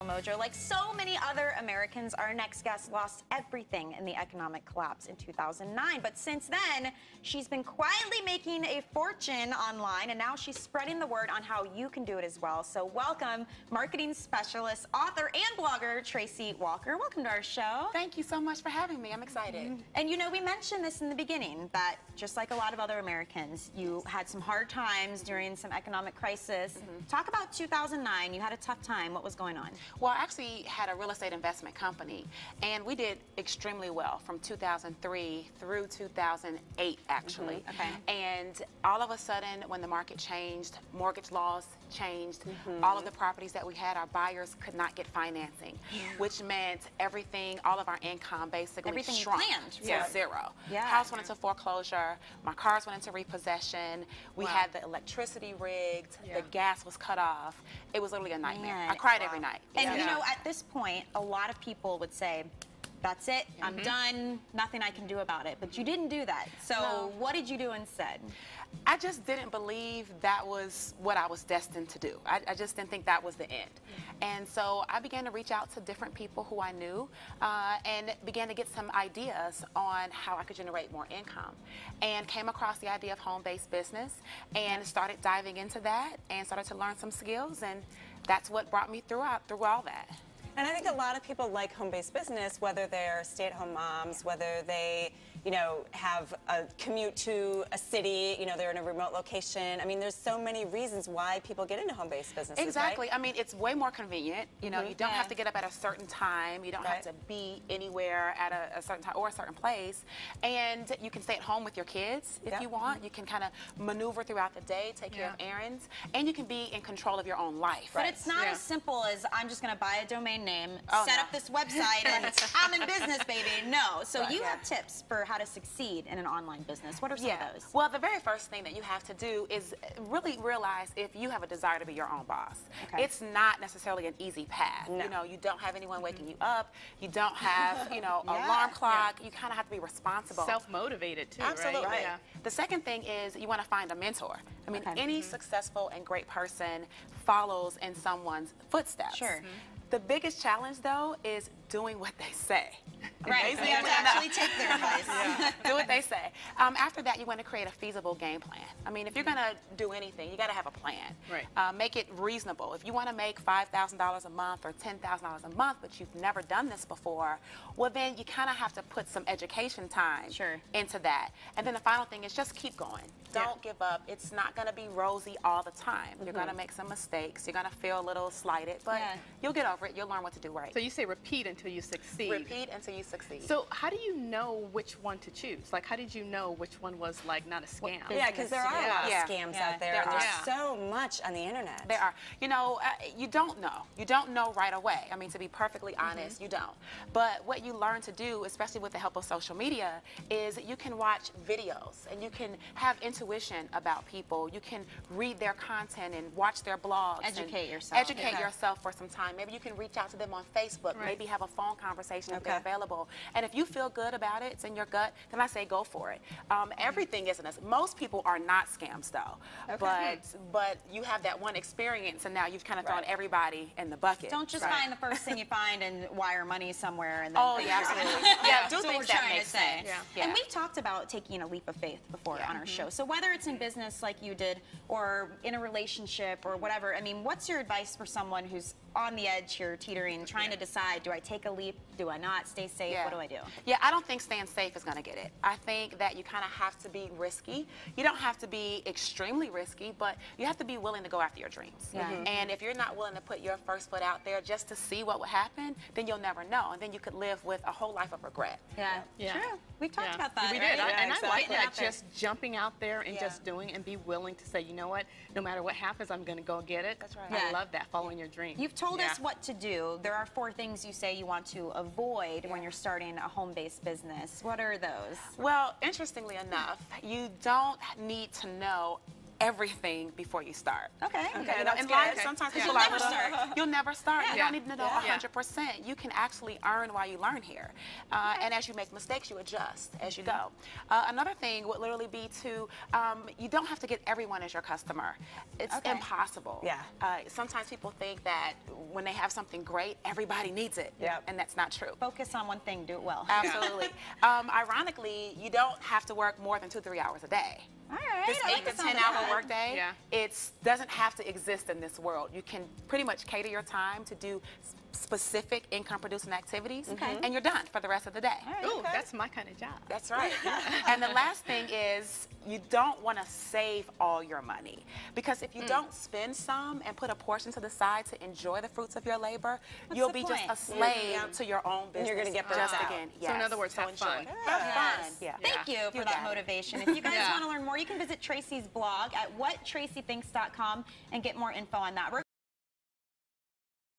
Mojo. Like so many other Americans, our next guest lost everything in the economic collapse in 2009. But since then, she's been quietly making a fortune online, and now she's spreading the word on how you can do it as well. So welcome, marketing specialist, author, and blogger, Tracy Walker. Welcome to our show. Thank you so much for having me. I'm excited. And you know, we mentioned this in the beginning, that just like a lot of other Americans, you had some hard times during some economic crisis. Talk about 2009. You had a tough time. What was going on? Well, I actually had a real estate investment company, and we did extremely well from 2003 through 2008, actually. Okay. And all of a sudden, when the market changed, mortgage laws changed, all of the properties that we had, our buyers could not get financing, which meant everything, all of our income basically shrunk to zero. House went into foreclosure, my cars went into repossession, we had the electricity rigged, the gas was cut off. It was literally a nightmare. I cried every night. And you know, at this point, a lot of people would say, that's it, I'm done, nothing I can do about it. But you didn't do that. So what did you do instead? I just didn't believe that was what I was destined to do. I just didn't think that was the end. And so I began to reach out to different people who I knew and began to get some ideas on how I could generate more income. And came across the idea of home-based business and started diving into that and started to learn some skills, and that's what brought me through all that. And I think a lot of people like home-based business, whether they're stay-at-home moms, whether they, you know, have a commute to a city, you know, they're in a remote location. I mean, there's so many reasons why people get into home-based businesses. Exactly. Right? I mean, it's way more convenient. You know, you don't have to get up at a certain time. You don't have to be anywhere at a certain time or a certain place. And you can stay at home with your kids if you want. You can kind of maneuver throughout the day, take care of errands, and you can be in control of your own life. But it's not as simple as I'm just going to buy a domain name, set up this website, and I'm in business, baby. No. So you have tips for how to succeed in an online business. What are some of those? Well, the very first thing that you have to do is really realize if you have a desire to be your own boss. It's not necessarily an easy path. You know, you don't have anyone waking you up. You don't have, you know, alarm clock. You kind of have to be responsible. Self-motivated too, Absolutely. right? Yeah. The second thing is you want to find a mentor. I mean, any successful and great person follows in someone's footsteps. The biggest challenge, though, is doing what they say. Right, so you have to actually take their advice. Do what they say. After that, you want to create a feasible game plan. I mean, if you're going to do anything, you got to have a plan. Make it reasonable. If you want to make $5,000 a month or $10,000 a month, but you've never done this before, well, then you kind of have to put some education time into that. And then the final thing is just keep going. Don't give up. It's not going to be rosy all the time. You're going to make some mistakes. You're going to feel a little slighted, but you'll get over it. You'll learn what to do right. So you say repeat until you succeed. Repeat until you succeed. So how do you know which one to choose? Like, how did you know which one was like not a scam? Yeah, because there are a lot of scams out there. And there's so much on the internet. There are. You know, you don't know. You don't know right away. I mean, to be perfectly honest, you don't. But what you learn to do, especially with the help of social media, is you can watch videos and you can have intuition about people. You can read their content and watch their blogs. Educate yourself. Educate yourself for some time. Maybe you can reach out to them on Facebook. Maybe have a phone conversation if they're available. And if you feel good about it, it's in your gut, then I say go for it. Everything isn't as most people are not scams though. But you have that one experience and now you've kind of thrown everybody in the bucket. Don't just find the first thing you find and wire money somewhere and then absolutely. Do things that make sense. And we've talked about taking a leap of faith before on our show. So whether it's in business like you did or in a relationship or whatever, I mean, what's your advice for someone who's on the edge here, teetering, trying to decide, do I take a leap, do I not, stay safe, what do I do? Yeah, I don't think staying safe is going to get it. I think that you kind of have to be risky. You don't have to be extremely risky, but you have to be willing to go after your dreams. And if you're not willing to put your first foot out there just to see what will happen, then you'll never know. And then you could live with a whole life of regret. True. We've talked about that. We did. And I like that, just jumping out there and just doing and be willing to say, you know what, no matter what happens, I'm going to go get it. That's right. I love that, following your dream. You've told us what to do. There are 4 things you say you want to avoid when you're starting a home-based business. What are those? Well, interestingly enough, you don't need to know everything before you start. Okay. You know, in life, sometimes people are little, you'll never start. You don't need to know 100%. You can actually earn while you learn here. And as you make mistakes, you adjust as you go. Another thing would literally be to, you don't have to get everyone as your customer. It's impossible. Yeah. Sometimes people think that when they have something great, everybody needs it. And that's not true. Focus on one thing, do it well. Absolutely. Ironically, you don't have to work more than 2-3 hours a day. All right. This 8 to 10 hour workday, it doesn't have to exist in this world. You can pretty much cater your time to do specific income producing activities, and you're done for the rest of the day. Ooh, that's my kind of job. That's right. And the last thing is, you don't want to save all your money, because if you don't spend some and put a portion to the side to enjoy the fruits of your labor, you'll be just a slave to your own business. You're going to get just burnt out. again. So in other words, have fun. Have fun. Thank you for that motivation. If you guys want to learn more, you can visit Tracy's blog at whattracythinks.com and get more info on that.